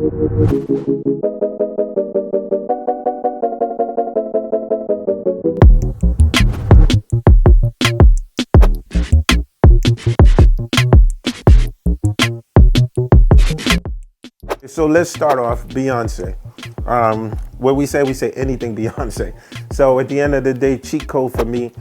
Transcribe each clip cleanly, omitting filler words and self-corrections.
So let's start off Beyonce. What we say anything Beyonce. So at the end of the day, cheat code for me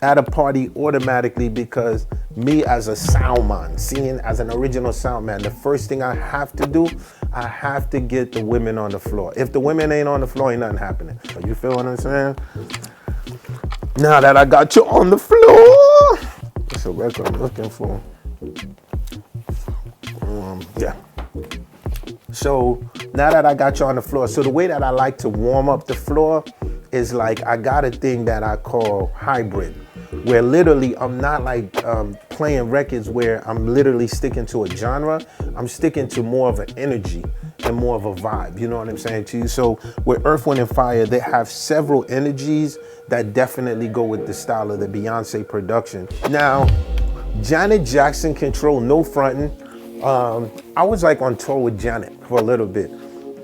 at a party automatically, because me as a sound man, seeing as an original sound man, the first thing I have to do, I have to get the women on the floor. If the women ain't on the floor, ain't nothing happening. You feel what I'm saying? Now that I got you on the floor, that's a record I'm looking for. Yeah. So now that I got you on the floor, so the way that I like to warm up the floor is like I got a thing that I call hybrid, where literally I'm not like playing records where I'm literally sticking to a genre. I'm sticking to more of an energy and more of a vibe. You know what I'm saying to you? So with Earth, Wind, and Fire, they have several energies that definitely go with the style of the Beyonce production. Now, Janet Jackson Control, no fronting. I was like on tour with Janet for a little bit,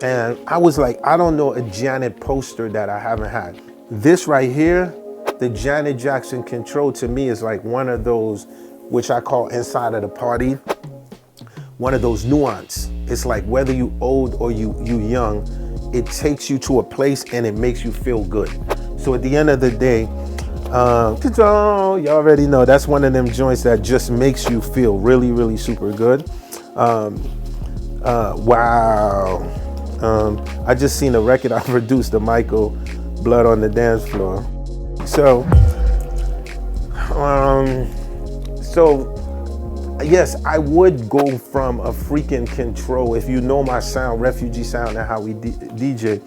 and I was like, I don't know a Janet poster that I haven't had. This right here, the Janet Jackson Control, to me is like one of those, which I call inside of the party, one of those nuance. It's like whether you old or you young, it takes you to a place and it makes you feel good. So at the end of the day, Control, you already know that's one of them joints that just makes you feel really, really super good. Wow. I just seen a record I produced, the Michael Blood on the Dance Floor. So yes, I would go from a freaking Control, if you know my sound, refugee sound, and how we DJ.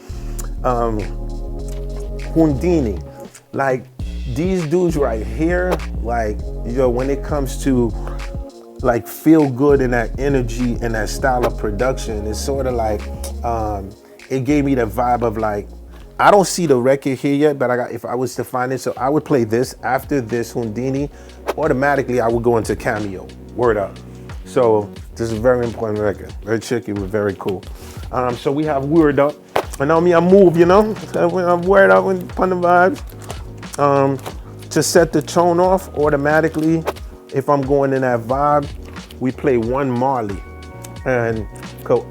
Houdini, like these dudes right here, like, yo, when it comes to like feel good and that energy and that style of production, it's sort of like it gave me the vibe of like, I don't see the record here yet, but if I was to find it, so I would play this after this Houdini, automatically I would go into Cameo. Word up. So this is a very important record, very tricky, but very cool. So we have Word Up, and on me I move, you know, when I'm Word Up and pun the vibes. To set the tone off automatically, if I'm going in that vibe, we play one Marley. And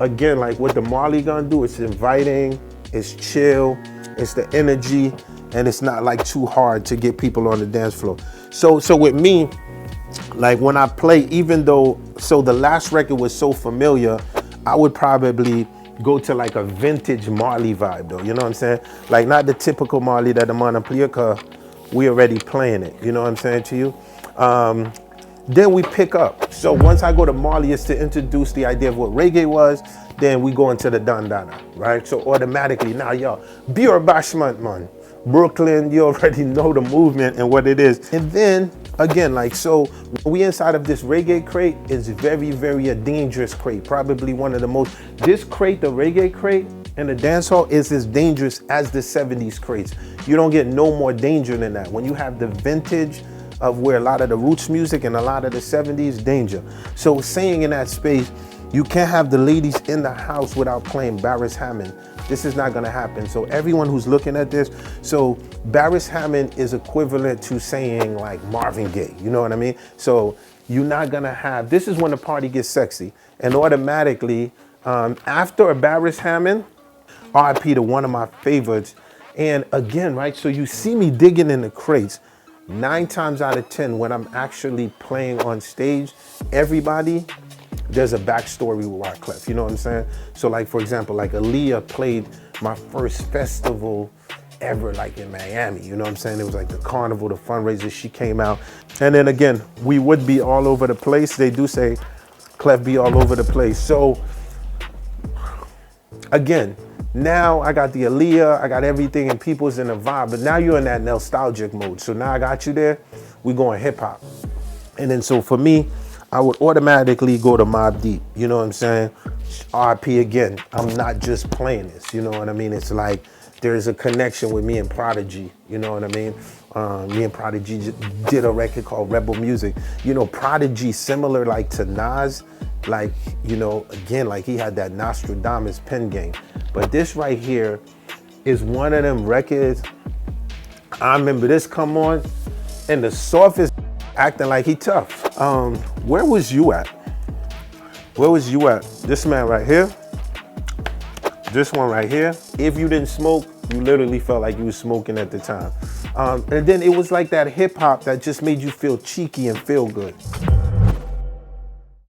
again, like what the Marley gonna do, it's inviting, it's chill, it's the energy, and it's not like too hard to get people on the dance floor. So with me, like when I play, even though, so the last record was so familiar, I would probably go to like a vintage Marley vibe though, you know what I'm saying? Like not the typical Marley that I'm on a play, cause we already playing it, you know what I'm saying to you? Then we pick up. So once I go to Marley, it's to introduce the idea of what reggae was, then we go into the Dandana, right? So automatically, now y'all, Pure Bashment, man. Brooklyn, you already know the movement and what it is. And then, again, like, so we inside of this reggae crate is very, very a dangerous crate. Probably one of the most, this crate, the reggae crate, and the dance hall is as dangerous as the 70s crates. You don't get no more danger than that. When you have the vintage of where a lot of the roots music and a lot of the 70s, danger. So saying in that space, you can't have the ladies in the house without playing Barris Hammond. This is not gonna happen. So everyone who's looking at this, so Barris Hammond is equivalent to saying like Marvin Gaye, you know what I mean? So you're not gonna have, this is when the party gets sexy. And automatically, after a Barris Hammond, RIP to one of my favorites. And again, right, so you see me digging in the crates. 9 times out of 10, when I'm actually playing on stage, everybody, there's a backstory with WYCLEF, you know what I'm saying? So like, for example, like Aaliyah played my first festival ever, like in Miami, you know what I'm saying? It was like the carnival, the fundraiser, she came out. And then again, we would be all over the place. They do say Clef be all over the place. So again, now I got the Aaliyah, I got everything, and people's in the vibe, but now you're in that nostalgic mode. So now I got you there, we going hip hop. And then so for me, I would automatically go to Mobb Deep, you know what I'm saying? RP again, I'm not just playing this, you know what I mean? It's like there's a connection with me and Prodigy, you know what I mean? Me and Prodigy did a record called Rebel Music. You know, Prodigy, similar like to Nas, like, you know, again, like he had that Nostradamus pen game. But this right here is one of them records. I remember this come on, and the softest acting like he tough. Where was you at? Where was you at? This man right here, this one right here. If you didn't smoke, you literally felt like you was smoking at the time. And then it was like that hip hop that just made you feel cheeky and feel good.